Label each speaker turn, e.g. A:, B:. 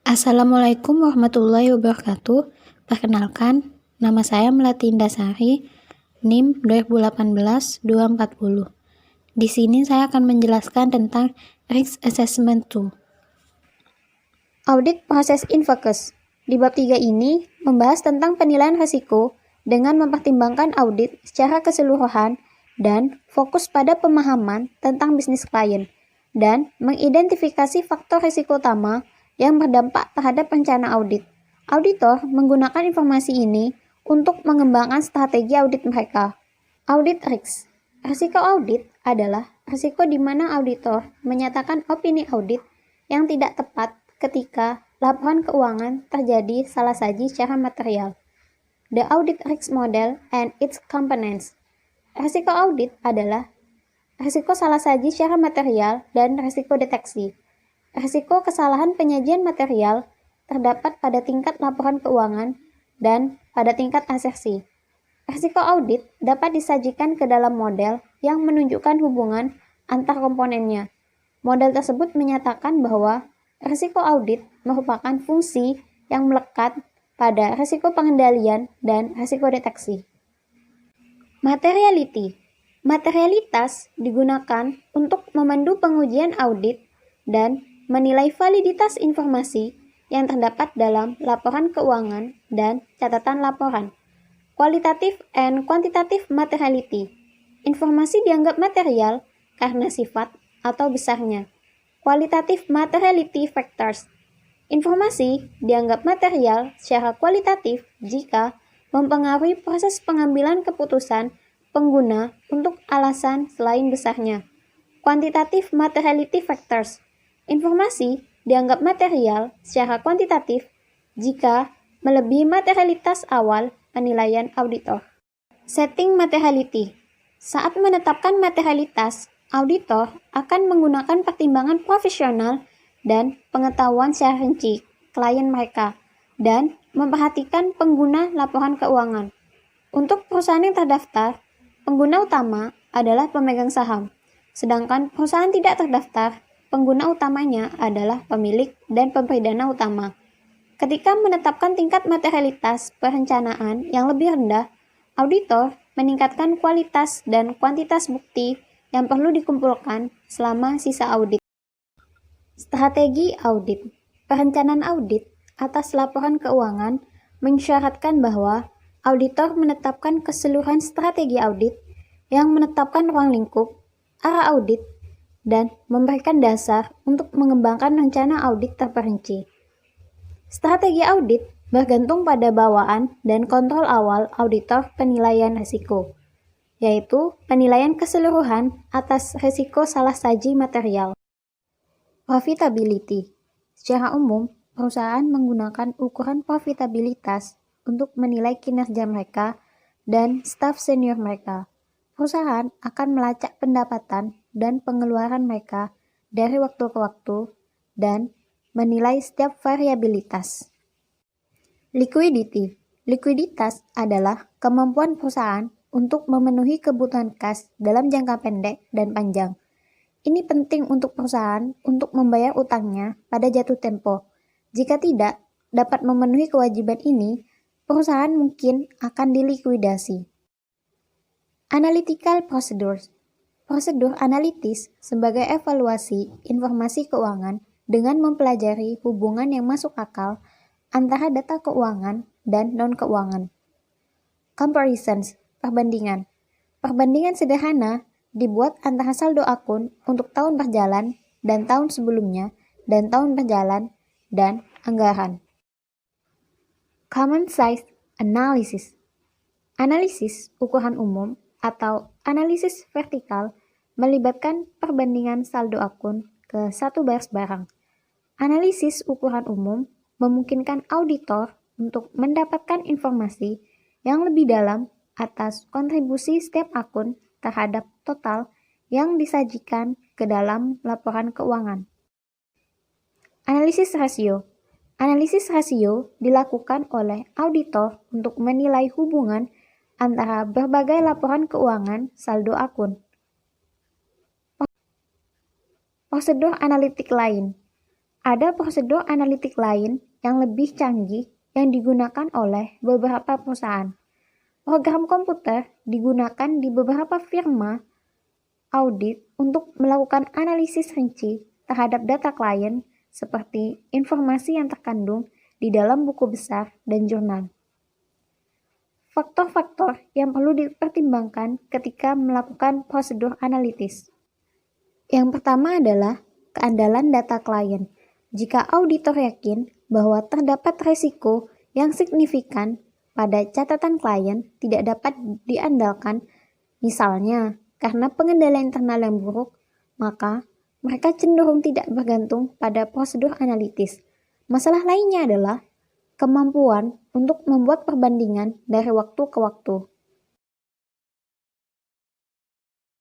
A: Assalamualaikum warahmatullahi wabarakatuh. Perkenalkan, nama saya Melati Indasari, NIM 2018-240. Di sini saya akan menjelaskan tentang Risk Assessment Tool. Audit proses InfoCast. Di bab 3 ini membahas tentang penilaian risiko dengan mempertimbangkan audit secara keseluruhan dan fokus pada pemahaman tentang bisnis klien dan mengidentifikasi faktor risiko utama yang berdampak terhadap rencana audit. Auditor menggunakan informasi ini untuk mengembangkan strategi audit mereka. Audit risk. Risiko audit adalah risiko di mana auditor menyatakan opini audit yang tidak tepat ketika laporan keuangan terjadi salah saji secara material. The audit risk model and its components. Risiko audit adalah risiko salah saji secara material dan risiko deteksi. Risiko kesalahan penyajian material terdapat pada tingkat laporan keuangan dan pada tingkat asersi. Risiko audit dapat disajikan ke dalam model yang menunjukkan hubungan antar komponennya. Model tersebut menyatakan bahwa risiko audit merupakan fungsi yang melekat pada risiko pengendalian dan risiko deteksi. Materiality. Materialitas digunakan untuk memandu pengujian audit dan menilai validitas informasi yang terdapat dalam laporan keuangan dan catatan laporan. Qualitative and quantitative materiality. Informasi dianggap material karena sifat atau besarnya. Qualitative materiality factors. Informasi dianggap material secara kualitatif jika mempengaruhi proses pengambilan keputusan pengguna untuk alasan selain besarnya. Quantitative materiality factors. Informasi dianggap material secara kuantitatif jika melebihi materialitas awal penilaian auditor. Setting materiality. Saat menetapkan materialitas, auditor akan menggunakan pertimbangan profesional dan pengetahuan secara rinci klien mereka dan memperhatikan pengguna laporan keuangan. Untuk perusahaan yang terdaftar, pengguna utama adalah pemegang saham, sedangkan perusahaan tidak terdaftar, pengguna utamanya adalah pemilik dan pemberi dana utama. Ketika menetapkan tingkat materialitas perencanaan yang lebih rendah, auditor meningkatkan kualitas dan kuantitas bukti yang perlu dikumpulkan selama sisa audit. Strategi audit. Perencanaan audit atas laporan keuangan mensyaratkan bahwa auditor menetapkan keseluruhan strategi audit yang menetapkan ruang lingkup, arah audit, dan memberikan dasar untuk mengembangkan rencana audit terperinci. Strategi audit bergantung pada bawaan dan kontrol awal auditor penilaian risiko, yaitu penilaian keseluruhan atas risiko salah saji material. Profitability. Secara umum, perusahaan menggunakan ukuran profitabilitas untuk menilai kinerja mereka dan staf senior mereka. Perusahaan akan melacak pendapatan dan pengeluaran mereka dari waktu ke waktu dan menilai setiap variabilitas. Liquidity. Likuiditas adalah kemampuan perusahaan untuk memenuhi kebutuhan kas dalam jangka pendek dan panjang. Ini penting untuk perusahaan untuk membayar utangnya pada jatuh tempo. Jika tidak dapat memenuhi kewajiban ini, perusahaan mungkin akan dilikuidasi. Analytical procedures. Prosedur analitis sebagai evaluasi informasi keuangan dengan mempelajari hubungan yang masuk akal antara data keuangan dan non-keuangan. Comparisons, perbandingan. Perbandingan sederhana dibuat antara saldo akun untuk tahun berjalan dan tahun sebelumnya dan tahun berjalan dan anggaran. Common size analysis. Analisis ukuran umum atau analisis vertikal melibatkan perbandingan saldo akun ke satu baris barang. Analisis ukuran umum memungkinkan auditor untuk mendapatkan informasi yang lebih dalam atas kontribusi setiap akun terhadap total yang disajikan ke dalam laporan keuangan. Analisis rasio. Analisis rasio dilakukan oleh auditor untuk menilai hubungan antara berbagai laporan keuangan saldo akun. Prosedur analitik lain. Ada prosedur analitik lain yang lebih canggih yang digunakan oleh beberapa perusahaan. Program komputer digunakan di beberapa firma audit untuk melakukan analisis rinci terhadap data klien seperti informasi yang terkandung di dalam buku besar dan jurnal. Faktor-faktor yang perlu dipertimbangkan ketika melakukan prosedur analitis. Yang pertama adalah keandalan data klien. Jika auditor yakin bahwa terdapat risiko yang signifikan pada catatan klien tidak dapat diandalkan, misalnya karena pengendalian internal yang buruk, maka mereka cenderung tidak bergantung pada prosedur analitis. Masalah lainnya adalah kemampuan untuk membuat perbandingan dari waktu ke waktu.